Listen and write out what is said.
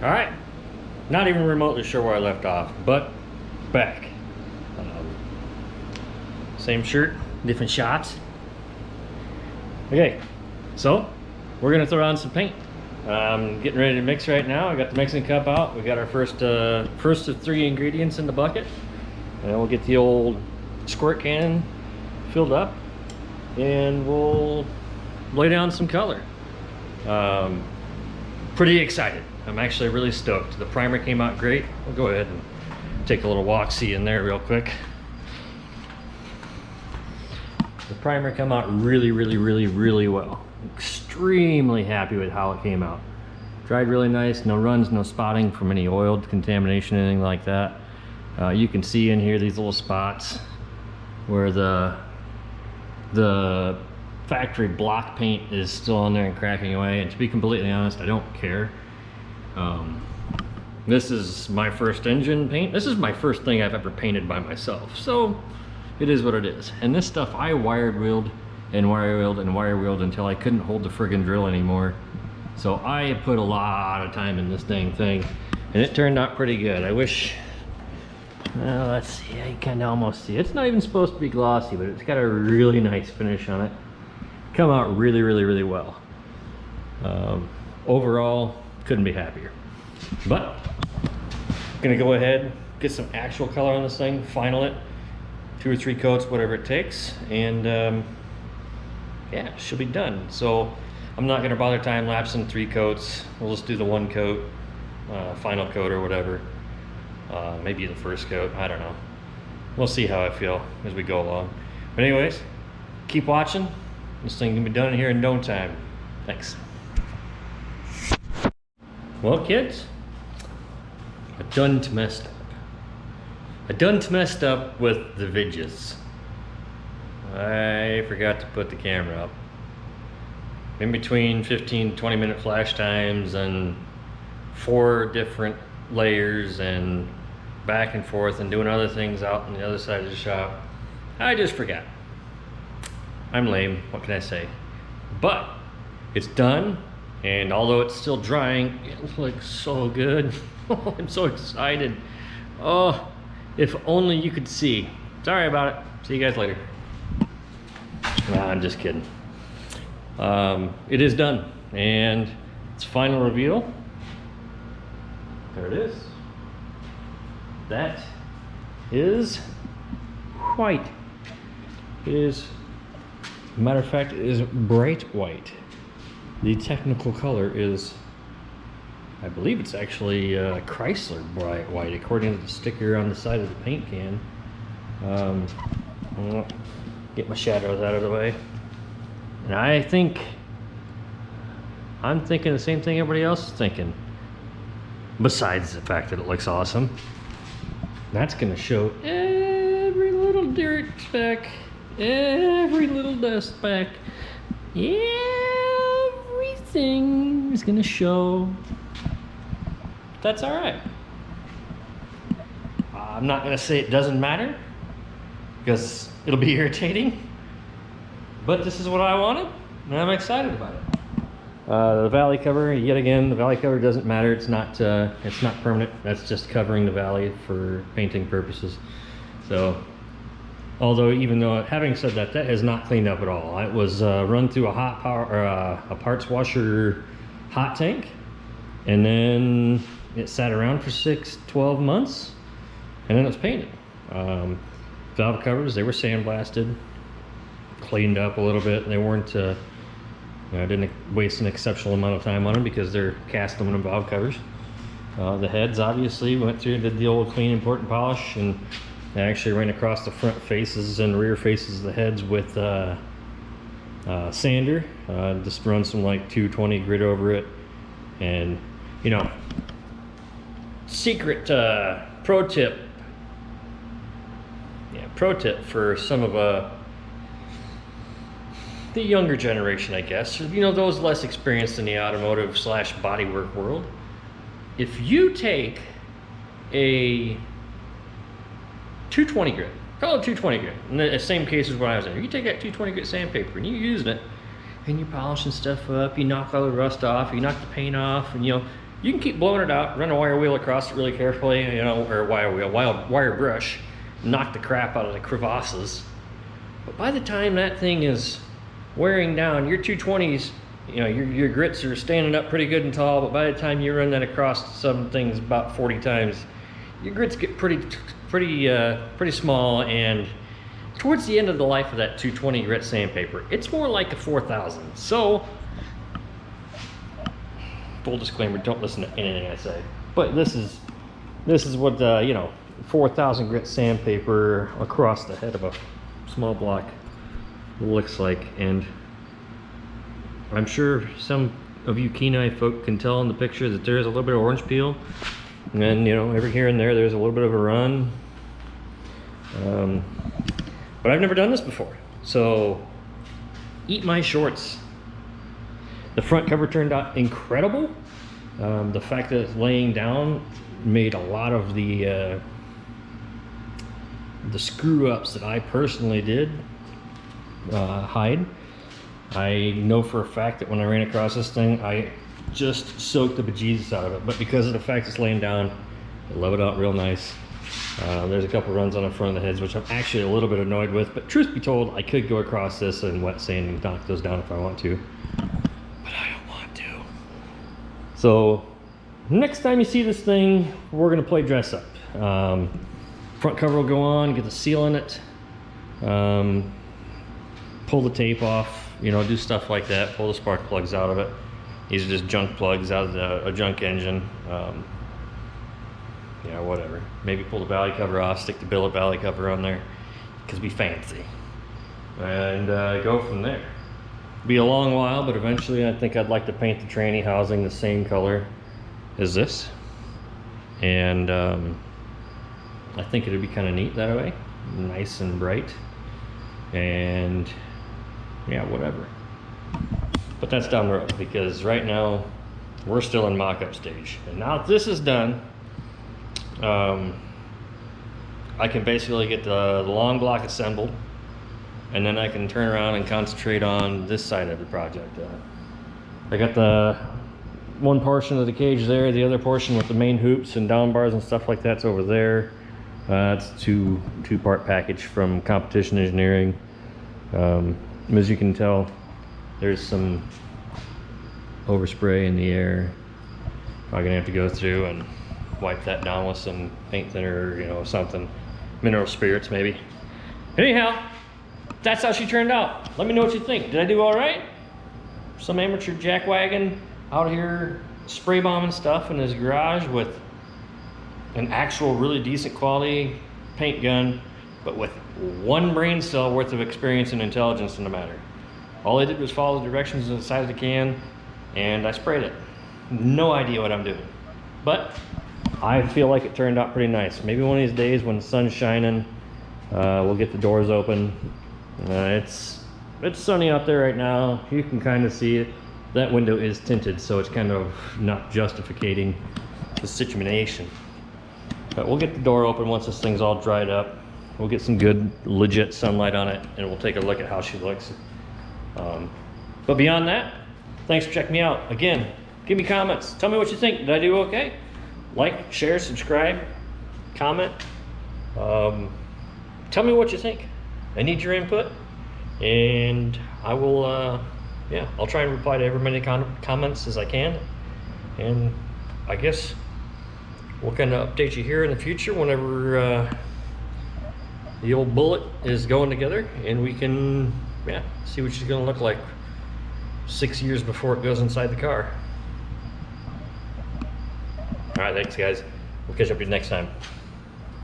All right, not even remotely sure where I left off, but back. Same shirt, different shots. Okay, so we're gonna throw on some paint. Getting ready to mix right now. I got the mixing cup out. We got our first of 3 ingredients in the bucket, and we'll get the old squirt can filled up, and we'll lay down some color. Pretty excited. I'm actually really stoked. The primer came out great. We'll go ahead and take a little walk-see in there real quick. The primer came out really well. Extremely happy with how it came out. Dried really nice, no runs, no spotting from any oil contamination, anything like that. You can see in here these little spots where the factory block paint is still on there and cracking away, and to be completely honest, I don't care. This is my first engine paint. This is my first thing I've ever painted by myself, so it is what it is. And this stuff I wired wheeled and wire wheeled and wire wheeled until I couldn't hold the friggin' drill anymore. So I put a lot of time in this dang thing, and it turned out pretty good. I wish, well, let's see, I can almost see. It's not even supposed to be glossy, but it's got a really nice finish on it. Come out really well. Overall, couldn't be happier. But I'm gonna go ahead, get some actual color on this thing, final it, 2 or 3 coats, whatever it takes, and yeah, it should be done. So I'm not gonna bother time lapsing 3 coats. We'll just do the 1 coat, final coat or whatever. Maybe the first coat, I don't know. We'll see how I feel as we go along. But anyways, keep watching. This thing can be done here in no time. Thanks. Well, kids, I done messed up. I done messed up with the vidges. I forgot to put the camera up. In between 15-20 minute flash times and 4 different layers and back and forth and doing other things out on the other side of the shop, I just forgot. I'm lame, what can I say? But it's done, and although it's still drying, it looks so good. I'm so excited. Oh, if only you could see. Sorry about it. See you guys later. Nah, I'm just kidding. It is done, and it's final reveal. There it is. That is white. It is, matter of fact, it is bright white. The technical color is, I believe it's actually Chrysler bright white, according to the sticker on the side of the paint can. I'll get my shadows out of the way. And I'm thinking the same thing everybody else is thinking. Besides the fact that it looks awesome. That's gonna show every little dirt speck, every little dust speck, everything is gonna show. That's all right. I'm not gonna say it doesn't matter, because it'll be irritating, but this is what I wanted, and I'm excited about it. The valley cover, yet again, the valley cover doesn't matter. It's not permanent. That's just covering the valley for painting purposes. So, although even though, having said that, that has not cleaned up at all. It was run through a hot power, or a parts washer hot tank, and then it sat around for 6-12 months, and then it was painted. Valve covers, they were sandblasted, cleaned up a little bit. They weren't. I didn't waste an exceptional amount of time on them because they're cast aluminum valve covers. The heads obviously went through and did the old clean, import, and polish, and I actually ran across the front faces and rear faces of the heads with sander. Just run some like 220 grit over it, and you know, secret pro tip. Yeah, pro tip for some of the younger generation, I guess, you know, those less experienced in the automotive / bodywork world. If you take a 220 grit, call it 220 grit, in the same case as what I was in, you take that 220 grit sandpaper and you use it, and you're polishing stuff up, you knock all the rust off, you knock the paint off, and you know, You can keep blowing it out, run a wire wheel across it really carefully, you know, or wire brush, knock the crap out of the crevasses. But by the time that thing is wearing down, your 220s, you know, your grits are standing up pretty good and tall, but by the time you run that across some things about 40 times, your grits get pretty small, and towards the end of the life of that 220 grit sandpaper, it's more like a 4000. So, full disclaimer, don't listen to anything I say. But this is what you know, 4000 grit sandpaper across the head of a small block looks like. And I'm sure some of you keen-eye folk can tell in the picture that there's a little bit of orange peel, and you know, every here and there's a little bit of a run. But I've never done this before, so eat my shorts. The front cover turned out incredible. The fact that it's laying down made a lot of the screw-ups that I personally did hide. I know for a fact that when I ran across this thing, I just soaked the bejesus out of it. But because of the fact it's laying down, I love it out real nice. There's a couple runs on the front of the heads, which I'm actually a little bit annoyed with. But truth be told, I could go across this and wet sand and knock those down if I want to. But I don't want to. So next time you see this thing, we're going to play dress up. Front cover will go on, get the seal in it. Pull the tape off. You know, do stuff like that. Pull the spark plugs out of it. These are just junk plugs out of a junk engine. Yeah, whatever. Maybe pull the valley cover off, stick the billet valley cover on there, because we fancy. And go from there. Be a long while, but eventually I think I'd like to paint the tranny housing the same color as this. And I think it'd be kind of neat that way. Nice and bright. And yeah, whatever. But that's down the road, because right now we're still in mock-up stage. And now that this is done, I can basically get the long block assembled, and then I can turn around and concentrate on this side of the project. I got the one portion of the cage there, the other portion with the main hoops and down bars and stuff like that's over there. It's a two-part package from Competition Engineering. As you can tell, there's some overspray in the air. Probably gonna have to go through and wipe that down with some paint thinner, you know, something, mineral spirits maybe. Anyhow, that's how she turned out. Let me know what you think. Did I do all right? Some amateur jackwagon out here spray bombing stuff in his garage with an actual really decent quality paint gun, but with one brain cell worth of experience and intelligence in the matter. All I did was follow the directions on the side of the can, and I sprayed it. No idea what I'm doing, but I feel like it turned out pretty nice. Maybe one of these days when the sun's shining, we'll get the doors open. It's sunny out there right now. You can kind of see it. That window is tinted, so it's kind of not justificating the situation. But we'll get the door open once this thing's all dried up. We'll get some good, legit sunlight on it, and we'll take a look at how she looks. But beyond that, thanks for checking me out. Again, give me comments. Tell me what you think. Did I do okay? Like, share, subscribe, comment. Tell me what you think. I need your input, and I will, yeah, I'll try and reply to every many comments as I can. And I guess we'll kind of update you here in the future whenever the old bullet is going together, and we can, yeah, see what she's going to look like 6 years before it goes inside the car. All right, thanks guys. We'll catch up with you next time.